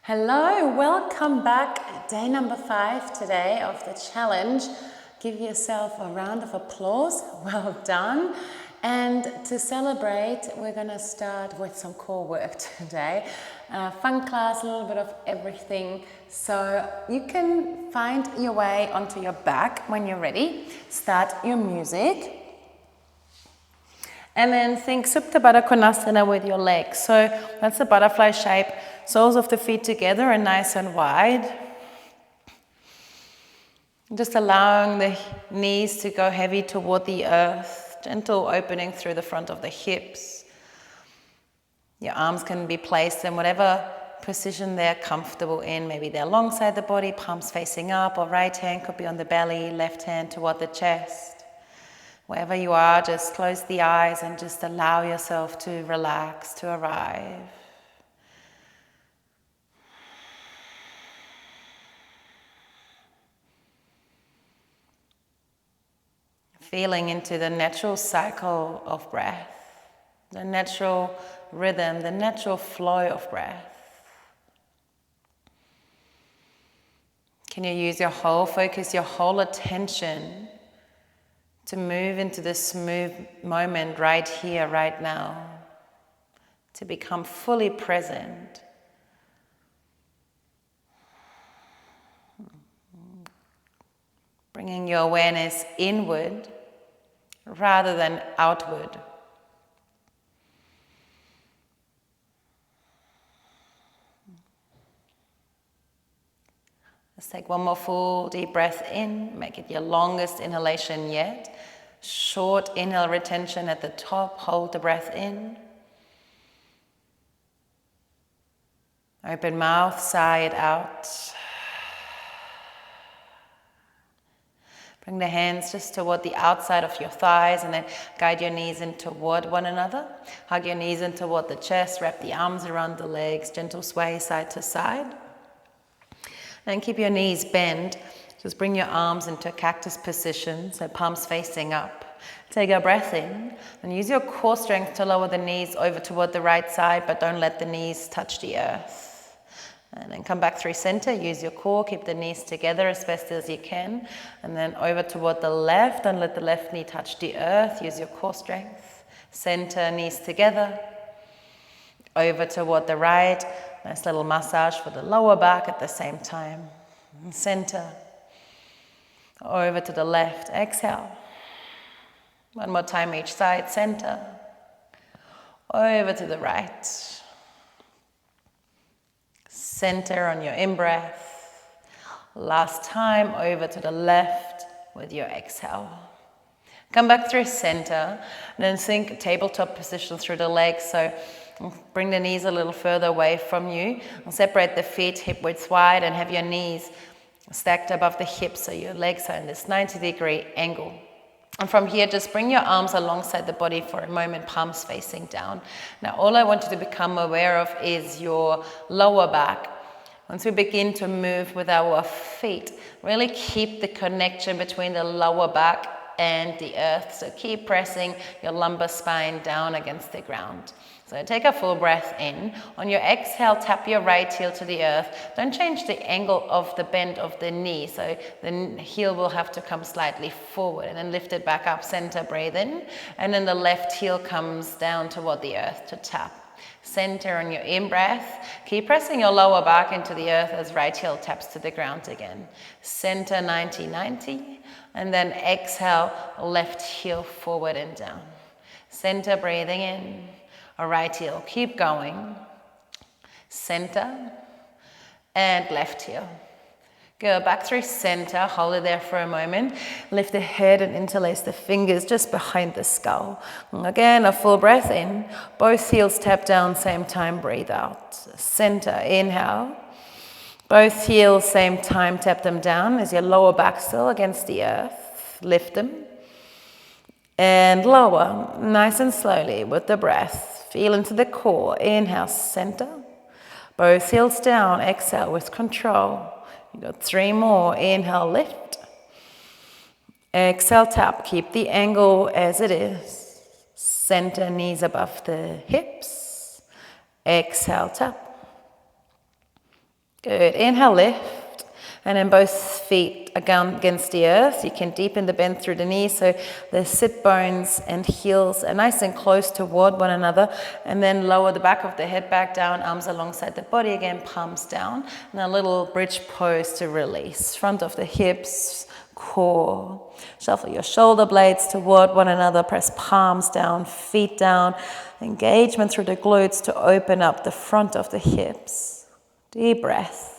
Hello, welcome back. Day number 5 today of the challenge. Give yourself a round of applause. Well done. And to celebrate, we're going to start with some core work today. Fun class, a little bit of everything. So you can find your way onto your back when you're ready. Start your music. And then think Supta Baddha Konasana with your legs. So that's the butterfly shape. Soles of the feet together and nice and wide. Just allowing the knees to go heavy toward the earth. Gentle opening through the front of the hips. Your arms can be placed in whatever position they're comfortable in. Maybe they're alongside the body, palms facing up, or right hand could be on the belly, left hand toward the chest. Wherever you are, just close the eyes and just allow yourself to relax, to arrive. Feeling into the natural cycle of breath, the natural rhythm, the natural flow of breath. Can you use your whole focus, your whole attention to move into this smooth moment right here, right now, to become fully present. Bringing your awareness inward rather than outward. Let's take one more full deep breath in. Make it your longest inhalation yet. Short inhale retention at the top. Hold the breath in. Open mouth, sigh it out. Bring the hands just toward the outside of your thighs and then guide your knees in toward one another. Hug your knees in toward the chest. Wrap the arms around the legs. Gentle sway side to side. Then keep your knees bent. Just bring your arms into a cactus position, so palms facing up. Take a breath in and use your core strength to lower the knees over toward the right side, but don't let the knees touch the earth. And then come back through center, use your core, keep the knees together as best as you can. And then over toward the left, don't let the left knee touch the earth, use your core strength. Center, knees together. Over toward the right. Nice little massage for the lower back at the same time. Center. Over to the left. Exhale. One more time each side. Center. Over to the right. Center on your in-breath. Last time. Over to the left with your exhale. Come back through center. And then sink tabletop position through the legs. So bring the knees a little further away from you. Separate the feet hip width wide and have your knees stacked above the hips so your legs are in this 90-degree angle. And from here, just bring your arms alongside the body for a moment, palms facing down. Now, all I want you to become aware of is your lower back. Once we begin to move with our feet, really keep the connection between the lower back and the earth. So keep pressing your lumbar spine down against the ground. So take a full breath in. On your exhale, tap your right heel to the earth. Don't change the angle of the bend of the knee. So the heel will have to come slightly forward and then lift it back up, center, breathe in. And then the left heel comes down toward the earth to tap. Center on your in-breath. Keep pressing your lower back into the earth as right heel taps to the ground again. Center 90-90. And then exhale, left heel forward and down. Center, breathing in. A right heel, keep going. Center and left heel. Go back through center, hold it there for a moment. Lift the head and interlace the fingers just behind the skull. And again, a full breath in. Both heels tap down, same time, breathe out. Center, inhale. Both heels, same time, tap them down as your lower back still against the earth. Lift them. And lower, nice and slowly with the breath. Feel into the core. Inhale, center. Both heels down. Exhale with control. You got 3 more. Inhale, lift. Exhale, tap. Keep the angle as it is. Center, knees above the hips. Exhale, tap. Good. Inhale, lift. And then both feet against the earth. You can deepen the bend through the knees so the sit bones and heels are nice and close toward one another. And then lower the back of the head back down, arms alongside the body again, palms down. And a little bridge pose to release. Front of the hips, core. Shuffle your shoulder blades toward one another. Press palms down, feet down. Engagement through the glutes to open up the front of the hips. Deep breath.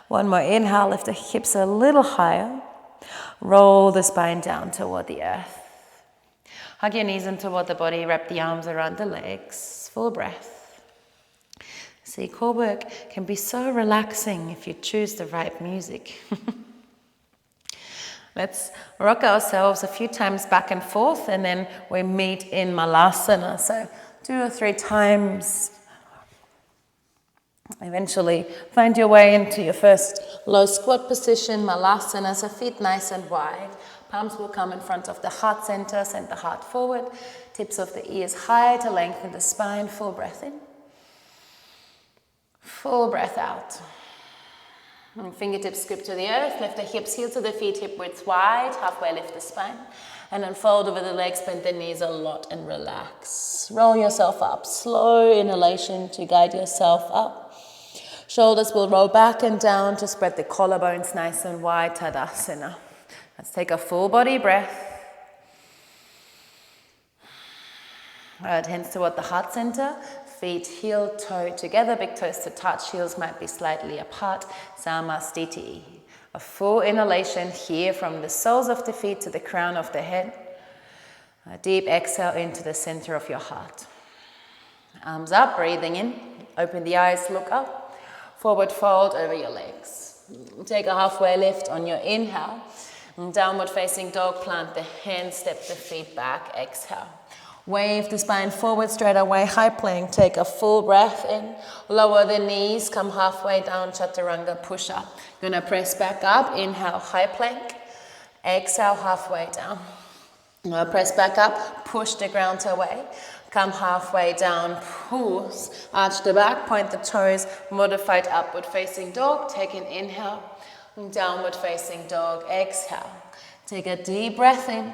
One more inhale, lift the hips a little higher. Roll the spine down toward the earth. Hug your knees in toward the body, wrap the arms around the legs. Full breath. See, core work can be so relaxing if you choose the right music. Let's rock ourselves a few times back and forth, and then we meet in Malasana. So 2 or 3 times. Eventually, find your way into your first low squat position, Malasana, so feet nice and wide. Palms will come in front of the heart center, send the heart forward. Tips of the ears high to lengthen the spine. Full breath in. Full breath out. And fingertips scoop to the earth, lift the hips, heel to the feet, hip width wide, halfway lift the spine. And then fold over the legs, bend the knees a lot and relax. Roll yourself up, slow inhalation to guide yourself up. Shoulders will roll back and down to spread the collarbones nice and wide, Tadasana. Let's take a full body breath. Right, hands toward the heart center. Feet heel toe together, big toes to touch, heels might be slightly apart. Samastiti. A full inhalation here from the soles of the feet to the crown of the head. A deep exhale into the center of your heart. Arms up, breathing in. Open the eyes, look up. Forward fold over your legs. Take a halfway lift on your inhale. Downward facing dog, plant the hands, step the feet back, exhale. Wave the spine forward, straight away, high plank. Take a full breath in. Lower the knees, come halfway down, chaturanga, push up. Gonna press back up, inhale, high plank. Exhale, halfway down. Press back up, push the ground away. Come halfway down, pause, arch the back, point the toes, modified upward facing dog. Take an inhale, downward facing dog, exhale. Take a deep breath in.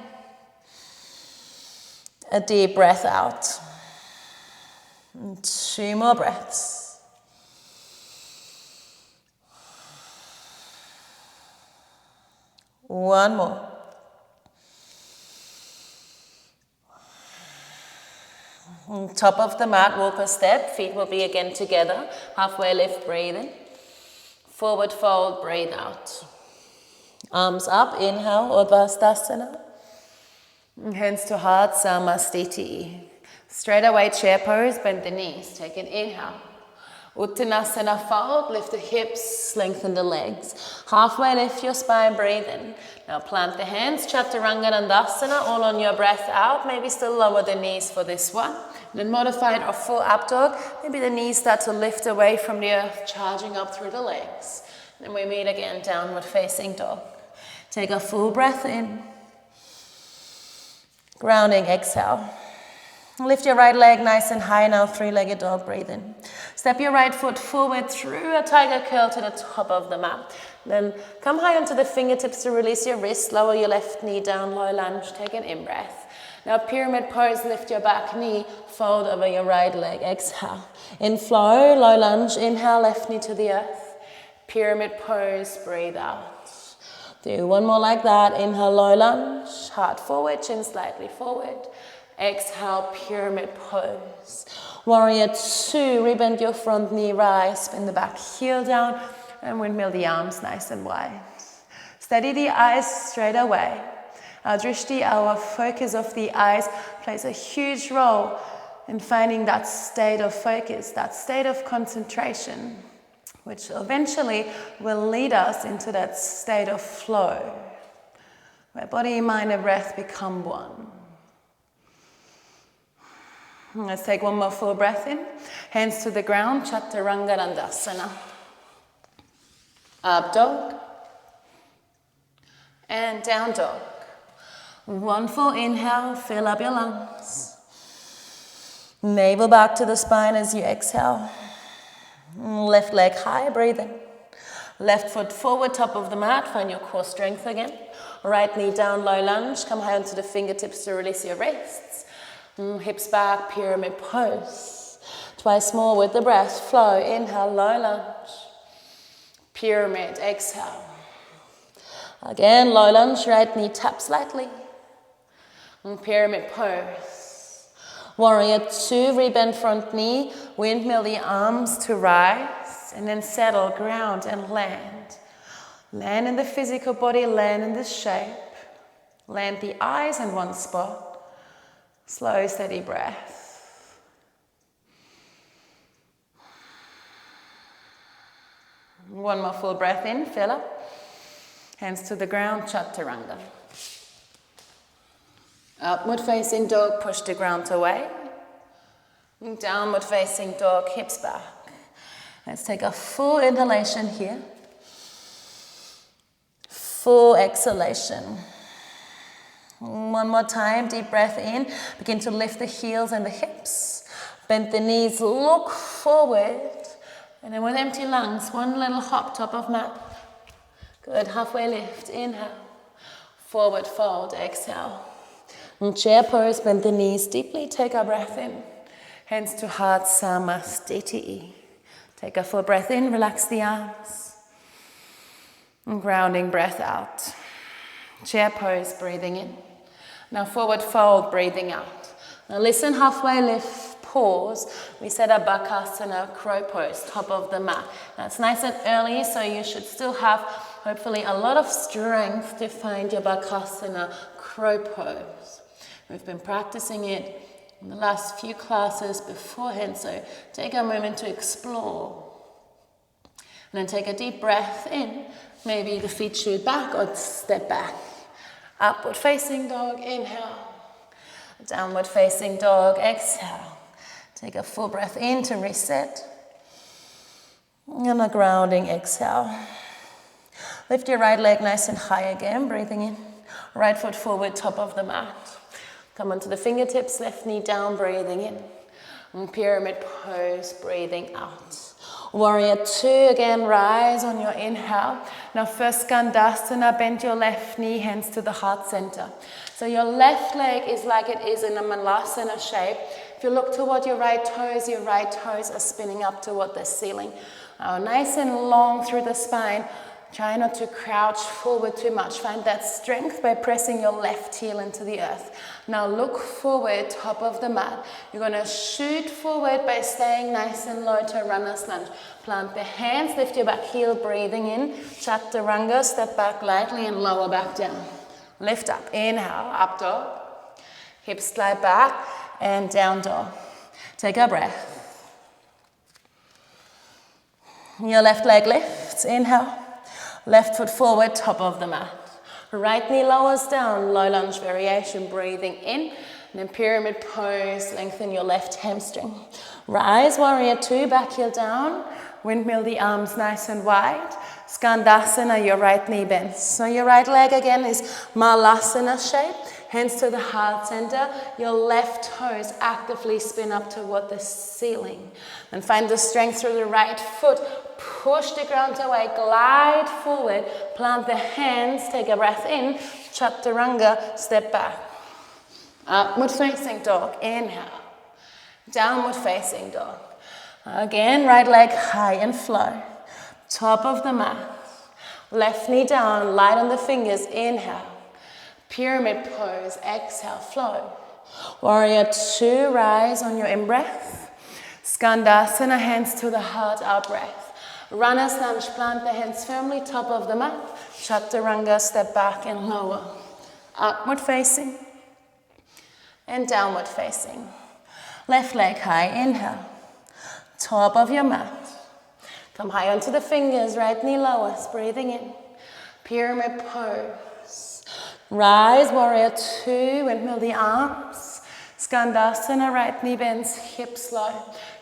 A deep breath out. And 2 more breaths. One more. On top of the mat, walk a step. Feet will be again together. Halfway lift, breathe in. Forward fold, breathe out. Arms up, inhale, Urdhva Hands to heart, Samastiti. Straight away, chair pose, bend the knees. Take an inhale. Uttanasana fold, lift the hips, lengthen the legs. Halfway lift your spine, breathe in. Now plant the hands, Chaturanga Dandasana, all on your breath out. Maybe still lower the knees for this one. Then modified or full up dog. Maybe the knees start to lift away from the earth, charging up through the legs. Then we meet again, downward facing dog. Take a full breath in. Grounding, exhale. Lift your right leg nice and high now, 3-legged dog, breathe in. Step your right foot forward through a tiger curl to the top of the mat. Then come high onto the fingertips to release your wrist, lower your left knee down, low lunge, take an in-breath. Now pyramid pose, lift your back knee, fold over your right leg, exhale. In flow, low lunge, inhale, left knee to the earth. Pyramid pose, breathe out. Do one more like that, inhale, low lunge, heart forward, chin slightly forward. Exhale, pyramid pose. Warrior 2, rebend your front knee, rise, spin the back heel down, and windmill the arms nice and wide. Steady the eyes straight away. Our drishti, our focus of the eyes, plays a huge role in finding that state of focus, that state of concentration, which eventually will lead us into that state of flow, where body, mind, and breath become one. Let's take one more full breath in. Hands to the ground, Chaturanga Dandasana. Up dog. And down dog. One full inhale, fill up your lungs. Navel back to the spine as you exhale. Left leg high, breathe in. Left foot forward, top of the mat, find your core strength again. Right knee down, low lunge, come high onto the fingertips to release your wrists. Hips back, pyramid pose. Twice more with the breath, flow, inhale, low lunge. Pyramid, exhale. Again, low lunge, right knee taps slightly. Pyramid pose. Warrior 2, rebend front knee, windmill the arms to rise, and then settle, ground, and land. Land in the physical body, land in the shape. Land the eyes in one spot. Slow, steady breath. One more full breath in, fill up. Hands to the ground, chaturanga. Upward facing dog, push the ground away. Downward facing dog, hips back. Let's take a full inhalation here. Full exhalation. One more time, deep breath in. Begin to lift the heels and the hips. Bend the knees, look forward. And then with empty lungs, one little hop, top of mat. Good, halfway lift, inhale. Forward fold, exhale. And chair pose, bend the knees deeply, take a breath in. Hands to heart, samastiti. Take a full breath in, relax the arms. And grounding breath out. Chair pose, breathing in. Now forward fold, breathing out. Now listen, halfway lift, pause. We set a bakasana, crow pose, top of the mat. Now it's nice and early, so you should still have, hopefully, a lot of strength to find your bakasana, crow pose. We've been practicing it in the last few classes beforehand, so take a moment to explore. And then take a deep breath in. Maybe the feet shoot back or step back. Upward facing dog, inhale. Downward facing dog, exhale. Take a full breath in to reset. And a grounding exhale. Lift your right leg nice and high again, breathing in. Right foot forward, top of the mat. Come onto the fingertips, left knee down, breathing in. And pyramid pose, breathing out. Warrior 2, again, rise on your inhale. Now first Skandasana, bend your left knee, hands to the heart center. So your left leg is like it is in a Malasana shape. If you look toward your right toes are spinning up toward the ceiling. Nice and long through the spine. Try not to crouch forward too much. Find that strength by pressing your left heel into the earth. Now look forward, top of the mat. You're going to shoot forward by staying nice and low to runner's lunge. Plant the hands, lift your back heel, breathing in. Chaturanga, step back lightly and lower back down. Lift up, inhale, up dog. Hips slide back and down dog. Take a breath. Your left leg lifts, inhale. Left foot forward, top of the mat. Right knee lowers down, low lunge variation, breathing in. And then pyramid pose, lengthen your left hamstring. Rise, warrior 2, back heel down. Windmill the arms nice and wide. Skandasana, your right knee bends. So your right leg again is Malasana shape. Hands to the heart center. Your left toes actively spin up toward the ceiling. And find the strength through the right foot. Push the ground away, glide forward, plant the hands, take a breath in, chaturanga, step back. Upward facing dog, inhale. Downward facing dog. Again, right leg high and flow. Top of the mat. Left knee down, light on the fingers, inhale. Pyramid pose, exhale, flow. Warrior 2, rise on your in-breath. Skandasana, hands to the heart, out breath. Runner's lunge, plant the hands firmly, top of the mat. Chaturanga, step back and lower. Upward facing and downward facing. Left leg high, inhale. Top of your mat. Come high onto the fingers, right knee lowers, breathing in. Pyramid pose. Rise, warrior 2, windmill the arms. Skandasana, right knee bends, hips low.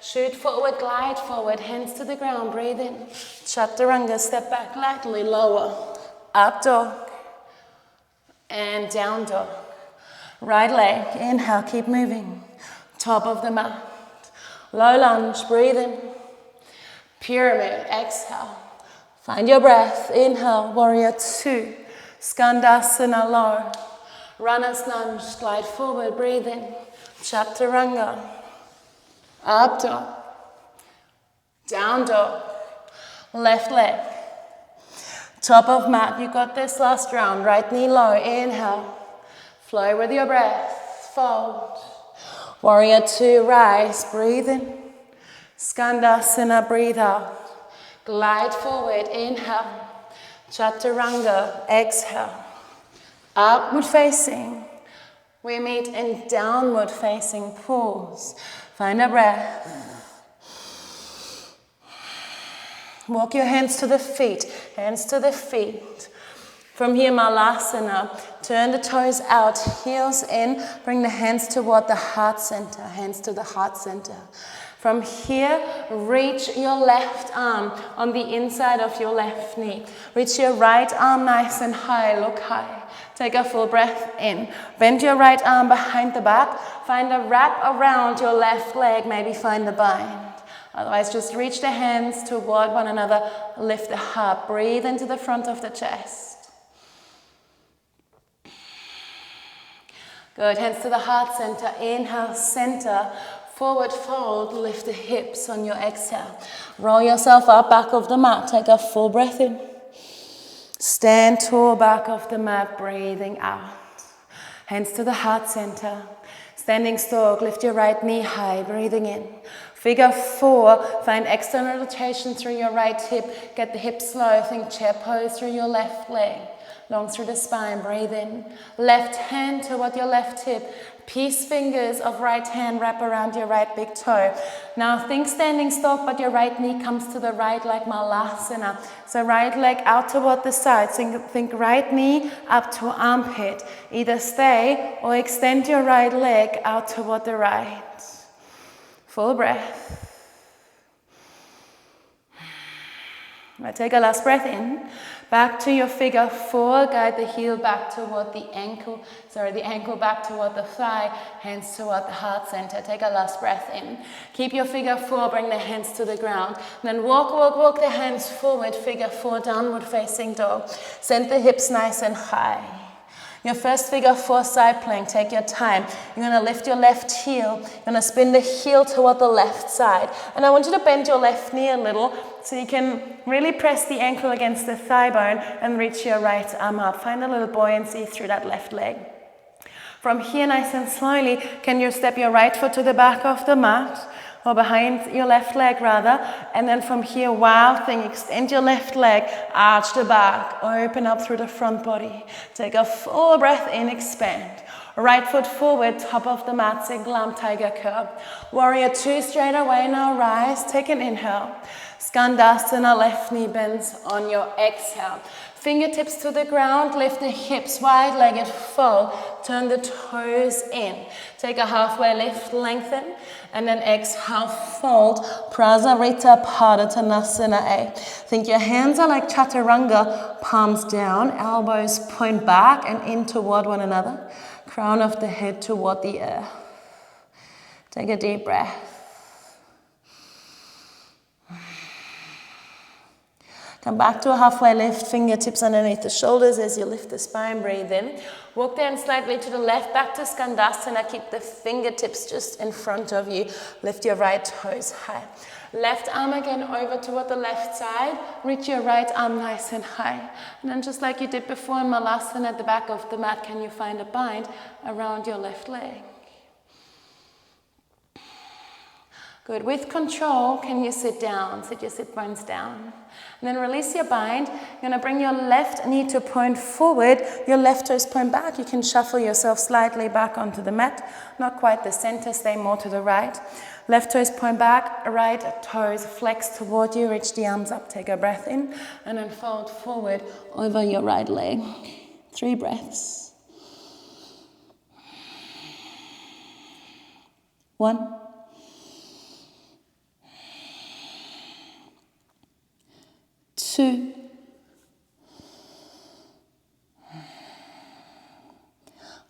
Shoot forward, glide forward, hands to the ground, breathe in. Chaturanga, step back lightly, lower. Up dog and down dog. Right leg, inhale, keep moving. Top of the mat. Low lunge, breathe in. Pyramid, exhale. Find your breath, inhale, warrior two. Skandasana, low. Runner's lunge, glide forward, breathe in. Chaturanga. Up dog. Down dog. Left leg. Top of mat, you got this last round. Right knee low, inhale. Flow with your breath, fold. Warrior two, rise, breathe in. Skandasana, breathe out. Glide forward, inhale. Chaturanga, exhale. Upward facing. We meet in downward facing pause. Find a breath. Walk your hands to the feet, hands to the feet. From here, Malasana, turn the toes out, heels in, bring the hands toward the heart center, hands to the heart center. From here, reach your left arm on the inside of your left knee. Reach your right arm nice and high, look high. Take a full breath in. Bend your right arm behind the back. Find a wrap around your left leg, maybe find a bind. Otherwise, just reach the hands toward one another, lift the heart, breathe into the front of the chest. Good, hands to the heart center, inhale, center, forward fold, lift the hips on your exhale. Roll yourself up, back of the mat, take a full breath in. Stand tall, back of the mat, breathing out. Hands to the heart center. Standing stork, lift your right knee high, breathing in. Figure four, find external rotation through your right hip. Get the hips low, think chair pose through your left leg. Long through the spine, breathe in. Left hand toward your left hip. Peace fingers of right hand wrap around your right big toe. Now think standing stork, but your right knee comes to the right like Malasana. So right leg out toward the side. Think right knee up to armpit. Either stay or extend your right leg out toward the right. Full breath. Now take a last breath in. Back to your figure four. Guide the heel back toward the ankle. The ankle back toward the thigh. Hands toward the heart center. Take a last breath in. Keep your figure four. Bring the hands to the ground. Then walk the hands forward. Figure four, downward facing dog. Send the hips nice and high. Your first figure four side plank, take your time. You're going to lift your left heel. You're going to spin the heel toward the left side. And I want you to bend your left knee a little so you can really press the ankle against the thigh bone and reach your right arm up. Find a little buoyancy through that left leg. From here, nice and slowly, can you step your right foot to the back of the mat? Or behind your left leg rather, and then from here, wild thing, extend your left leg, arch the back, open up through the front body. Take a full breath in, expand. Right foot forward, top of the mat, single arm tiger curl. Warrior two, straight away, now rise, take an inhale. Skandasana, left knee bends on your exhale. Fingertips to the ground, lift the hips, wide-legged fold, turn the toes in. Take a halfway lift, lengthen, and then exhale, fold, Prasarita Padottanasana A. Think your hands are like Chaturanga, palms down, elbows point back and in toward one another, crown of the head toward the earth. Take a deep breath. Come back to a halfway lift, fingertips underneath the shoulders as you lift the spine, breathe in. Walk down slightly to the left, back to Skandasana, keep the fingertips just in front of you. Lift your right toes high. Left arm again over toward the left side, reach your right arm nice and high. And then just like you did before in Malasana at the back of the mat, can you find a bind around your left leg? Good. With control, can you sit down? Sit your sit bones down. And then release your bind. You're going to bring your left knee to point forward. Your left toes point back. You can shuffle yourself slightly back onto the mat. Not quite the center, stay more to the right. Left toes point back, right toes flex toward you. Reach the arms up, take a breath in. And then fold forward over your right leg. 3 breaths. 1. 2,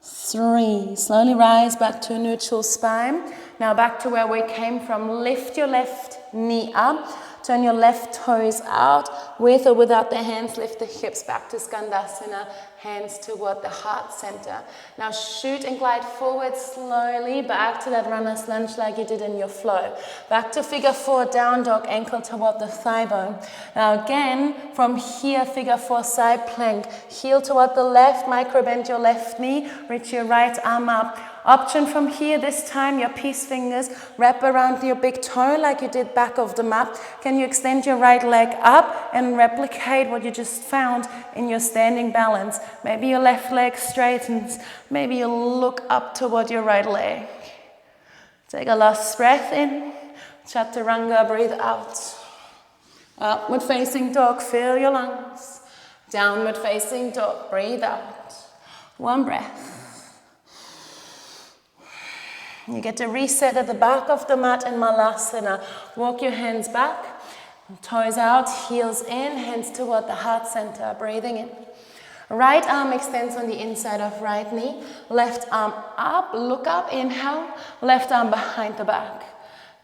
3. Slowly rise back to a neutral spine. Now back to where we came from. Lift your left knee up. Turn your left toes out. With or without the hands, lift the hips back to Skandasana. Hands toward the heart center. Now shoot and glide forward slowly back to that runner's lunge like you did in your flow. Back to figure 4, down dog, ankle toward the thigh bone. Now again, from here, figure 4, side plank. Heel toward the left, micro bend your left knee, reach your right arm up. Option from here, this time your peace fingers wrap around your big toe like you did back of the mat. Can you extend your right leg up and replicate what you just found in your standing balance? Maybe your left leg straightens, maybe you look up toward your right leg. Take a last breath in, chaturanga, breathe out. Upward facing dog, fill your lungs. Downward facing dog, breathe out. One breath. You get to reset at the back of the mat in Malasana. Walk your hands back, toes out, heels in, hands toward the heart center, breathing in. Right arm extends on the inside of right knee. Left arm up, look up, inhale. Left arm behind the back.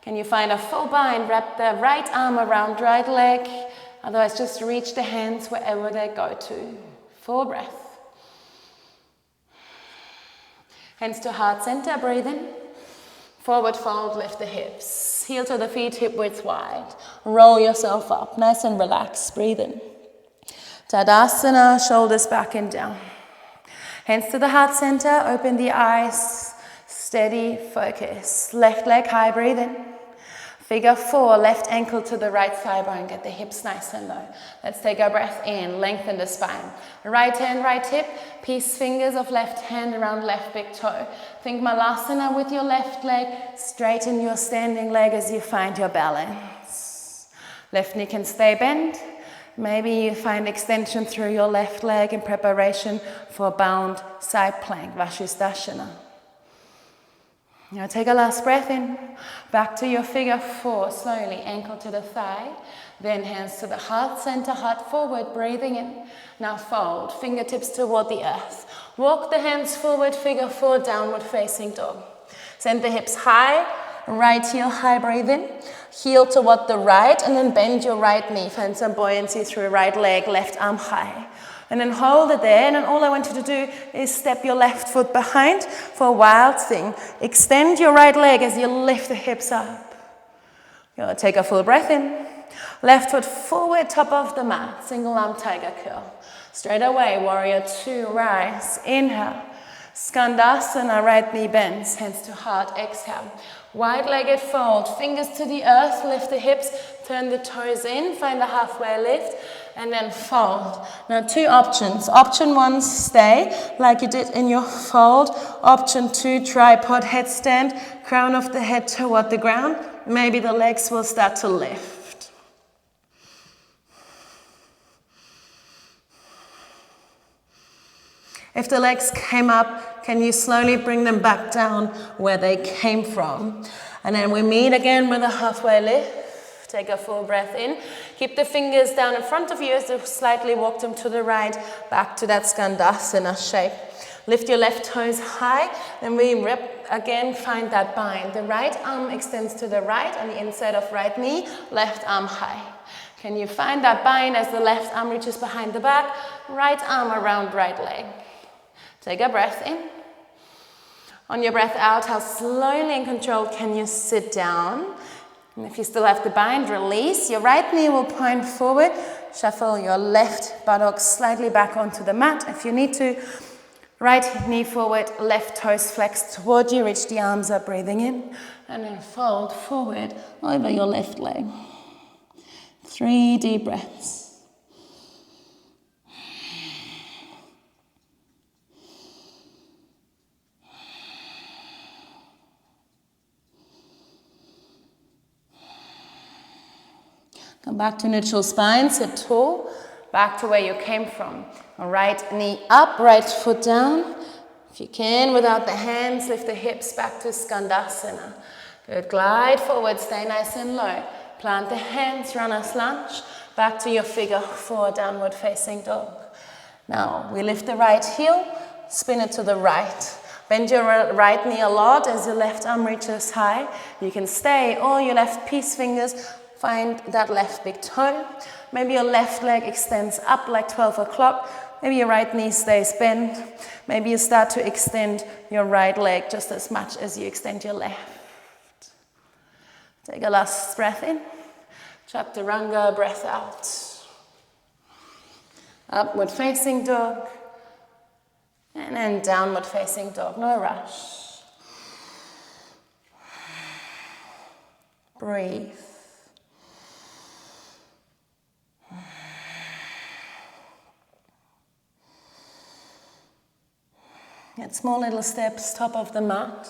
Can you find a full bind? Wrap the right arm around right leg. Otherwise, just reach the hands wherever they go to. Full breath. Hands to heart center, breathe in. Forward fold, lift the hips. Heel to the feet, hip width wide. Roll yourself up, nice and relaxed, breathe in. Tadasana, shoulders back and down. Hands to the heart center, open the eyes, steady, focus. Left leg high, breathe in. Figure 4, left ankle to the right thigh bone, get the hips nice and low. Let's take our breath in, lengthen the spine. Right hand, right hip, peace fingers of left hand around left big toe. Think Malasana with your left leg, straighten your standing leg as you find your balance. Left knee can stay bent. Maybe you find extension through your left leg in preparation for bound side plank, Vashisthasana. Now take a last breath in, back to your figure 4, slowly, ankle to the thigh, then hands to the heart center, heart forward, breathing in. Now fold, fingertips toward the earth. Walk the hands forward, figure 4, downward facing dog. Send the hips high, right heel high, breathe in. Heel toward the right, and then bend your right knee, find some buoyancy through right leg, left arm high. And then hold it there, and then all I want you to do is step your left foot behind for a wild thing. Extend your right leg as you lift the hips up. You're gonna take a full breath in. Left foot forward, top of the mat, single arm tiger curl. Straight away, warrior 2, rise, inhale. Skandasana, right knee bends, hands to heart, exhale. Wide-legged fold, fingers to the earth, lift the hips, turn the toes in, find a halfway lift, and then fold. Now 2 options. Option 1, stay like you did in your fold. Option 2, tripod headstand, crown of the head toward the ground. Maybe the legs will start to lift. If the legs came up, can you slowly bring them back down where they came from? And then we meet again with a halfway lift. Take a full breath in. Keep the fingers down in front of you as you slightly walk them to the right, back to that Skandasana shape. Lift your left toes high, then we again find that bind. The right arm extends to the right on the inside of right knee, left arm high. Can you find that bind as the left arm reaches behind the back, right arm around right leg? Take a breath in. On your breath out, how slowly and controlled can you sit down? And if you still have the bind, release. Your right knee will point forward. Shuffle your left buttock slightly back onto the mat. If you need to, right knee forward, left toes flex toward you. Reach the arms up, breathing in. And then fold forward over your left leg. 3 deep breaths. Come back to neutral spine, sit tall, back to where you came from. Right knee up, right foot down. If you can, without the hands, lift the hips back to Skandasana. Good, glide forward, stay nice and low. Plant the hands, runner's lunge, back to your figure 4, downward facing dog. Now, we lift the right heel, spin it to the right. Bend your right knee a lot as your left arm reaches high. You can stay, or your left peace fingers, find that left big toe. Maybe your left leg extends up like 12 o'clock. Maybe your right knee stays bent. Maybe you start to extend your right leg just as much as you extend your left. Take a last breath in. Chaturanga, breath out. Upward facing dog. And then downward facing dog, no rush. Breathe. Get small little steps, top of the mat.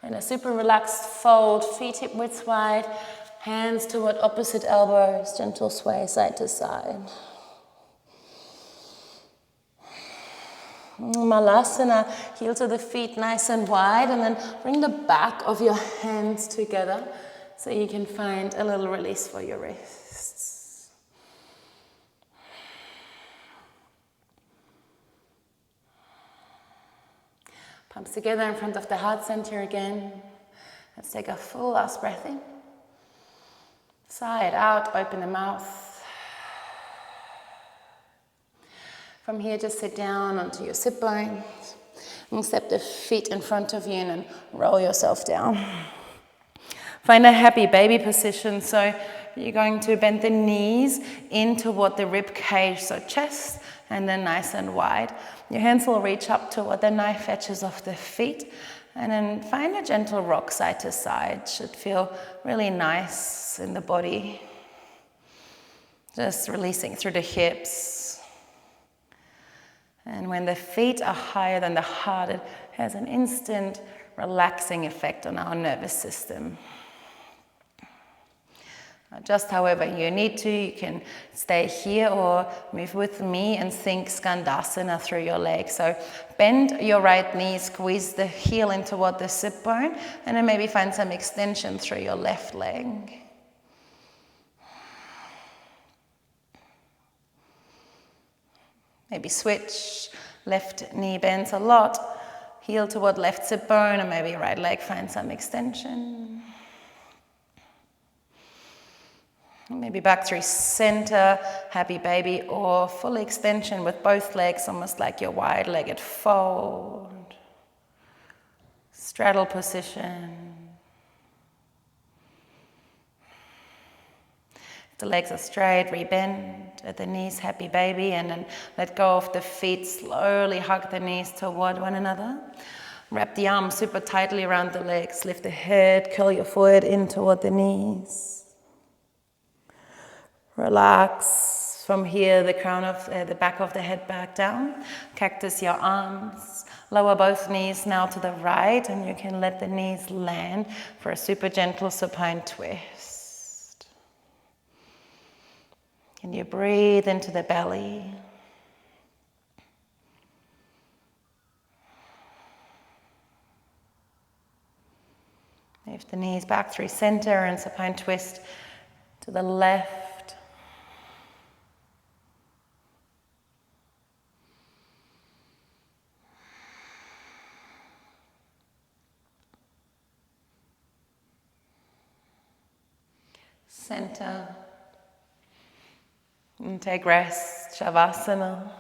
And a super relaxed fold, feet hip width wide, hands toward opposite elbows, gentle sway side to side. Malasana, heel to the feet nice and wide, and then bring the back of your hands together so you can find a little release for your wrists. Palms together in front of the heart center again. Let's take a full last breath in. Sigh it out, open the mouth. From here, just sit down onto your sit bones and step the feet in front of you and then roll yourself down. Find a happy baby position. So you're going to bend the knees in toward the rib cage, so chest and then nice and wide. Your hands will reach up toward the knife edges of the feet, and then find a gentle rock side to side. Should feel really nice in the body. Just releasing through the hips. And when the feet are higher than the heart, it has an instant relaxing effect on our nervous system. Just however you need to, you can stay here or move with me and think Skandasana through your legs. So bend your right knee, squeeze the heel in toward the sit bone, and then maybe find some extension through your left leg. Maybe switch, left knee bends a lot, heel toward left sit bone, and maybe right leg find some extension. Maybe back through center, happy baby, or full extension with both legs, almost like your wide-legged fold. Straddle position. If the legs are straight, rebend at the knees, happy baby, and then let go of the feet, slowly hug the knees toward one another. Wrap the arms super tightly around the legs, lift the head, curl your forehead in toward the knees. Relax from here, the crown of the back of the head back down. Cactus your arms. Lower both knees now to the right, and you can let the knees land for a super gentle supine twist. Can you breathe into the belly? Move the knees back through center and supine twist to the left. Center. And take rest, Shavasana.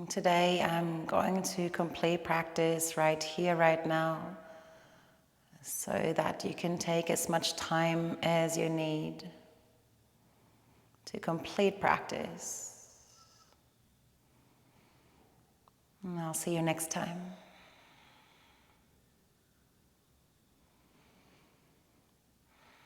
Today I'm going to complete practice right here, right now, so that you can take as much time as you need to complete practice. And I'll see you next time.